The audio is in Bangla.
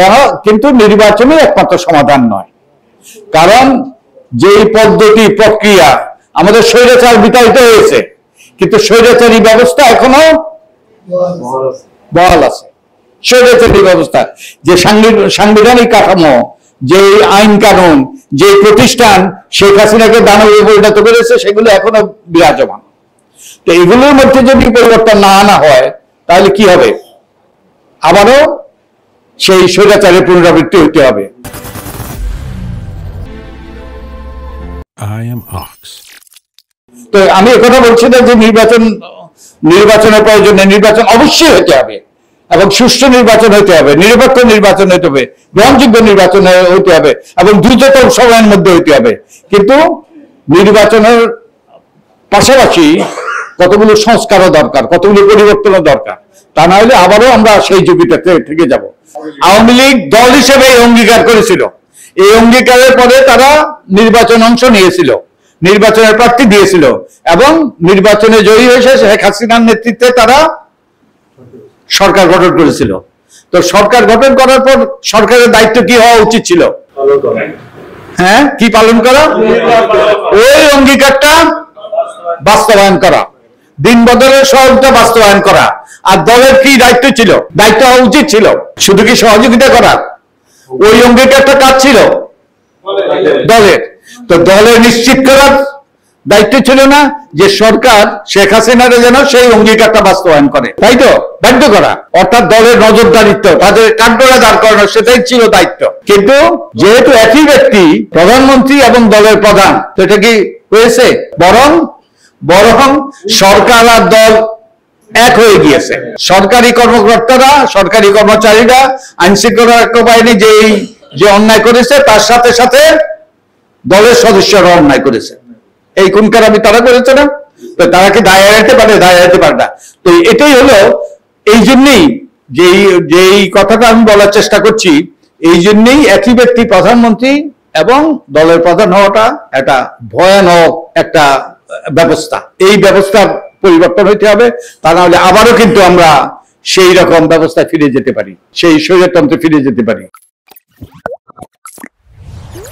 কেন? কিন্তু নির্বাচনই একমাত্র সমাধান নয়, কারণ যেই পদ্ধতি প্রক্রিয়া আমাদের স্বৈরাচার বিতাড়িত হয়েছে, কিন্তু স্বৈরাচারী ব্যবস্থা এখনো বহাল আছে। স্বৈরাচারী ব্যবস্থা, যে সাংবিধানিক কাঠামো, যে আইন কানুন, যে প্রতিষ্ঠান শেখ হাসিনাকে দানবে পরিণত করেছে, সেগুলো এখনো বিরাজমান। তো এগুলোর মধ্যে যদি পরিবর্তন না আনা হয় তাহলে কি হবে? আবারও সেই স্বৈরাচারের পুনরাবৃত্তি হতে হবে। তো আমি একথা বলছি না যে নির্বাচনের প্রয়োজনে, নির্বাচন অবশ্যই হতে হবে এবং সুষ্ঠু নির্বাচন হতে হবে, নিরপেক্ষ নির্বাচন হতে হবে, গ্রহণযোগ্য নির্বাচন হতে হবে এবং দ্রুততম সময়ের মধ্যে হতে হবে। কিন্তু নির্বাচনের পাশাপাশি কতগুলো সংস্কারও দরকার, কতগুলো পরিবর্তনও দরকার। তা না হলে আবারও আমরা সেই যুগটাতে থেকে যাব। আওয়ামী লীগ দল হিসেবে অঙ্গীকার করেছিল, এই অঙ্গীকারের পরে তারা নির্বাচন অংশ নিয়েছিল, নির্বাচনের প্রার্থী দিয়েছিল এবং নির্বাচনে জয়ী হয়েছে শেখ হাসিনার নেতৃত্বে তারা সরকার গঠন করেছিল। তো সরকার গঠন করার পর সরকারের দায়িত্ব কি হওয়া উচিত ছিল? হ্যাঁ, কি পালন করা? ওই অঙ্গীকারটা বাস্তবায়ন করা, দিন বদলের সহযোগিতা বাস্তবায়ন করা। আর দলের কি দায়িত্ব ছিল? দায়িত্ব হওয়া উচিত ছিল শুধু কি সহযোগিতা করা? ওই অঙ্গীকারটা কাজ ছিল দলের। তো দলের নিশ্চিত করার দায়িত্ব ছিল না যে সরকার শেখ হাসিনার যেন সেই অঙ্গীকারটা বাস্তবায়ন করে, তাই তো? বাধ্য করা, অর্থাৎ দলের নজরদারিত্ব, তাদের কাঠগড়া দাঁড় করানো, সেটাই ছিল দায়িত্ব। কিন্তু যেহেতু একই ব্যক্তি প্রধানমন্ত্রী এবং দলের প্রধান, তো এটা কি হয়েছে? বরং সরকার আর দল এক হয়ে গিয়েছে। সরকারি কর্মকর্তারা, সরকারি কর্মচারীরা, আইন শৃঙ্খলা বাহিনী যে অন্যায় করেছে, তার সাথে সাথে দলের সদস্যরা অন্যায় করেছে। এই খুনখারাপি তারা করেছে না? তো তারা কি দায় এড়াতে পারে? দায় এড়াতে পারে না। তো এটাই হলো, এই জন্যই যেই কথাটা আমি বলার চেষ্টা করছি, এই জন্যই একই ব্যক্তি প্রধানমন্ত্রী এবং দলের প্রধান হওয়াটা একটা ভয়ানক একটা ব্যবস্থা। এই ব্যবস্থার পরিবর্তন হইতে হবে, তা না হলে আবারও কিন্তু আমরা সেই রকম ব্যবস্থায় ফিরে যেতে পারি, সেই স্বৈরতন্ত্রে ফিরে যেতে পারি।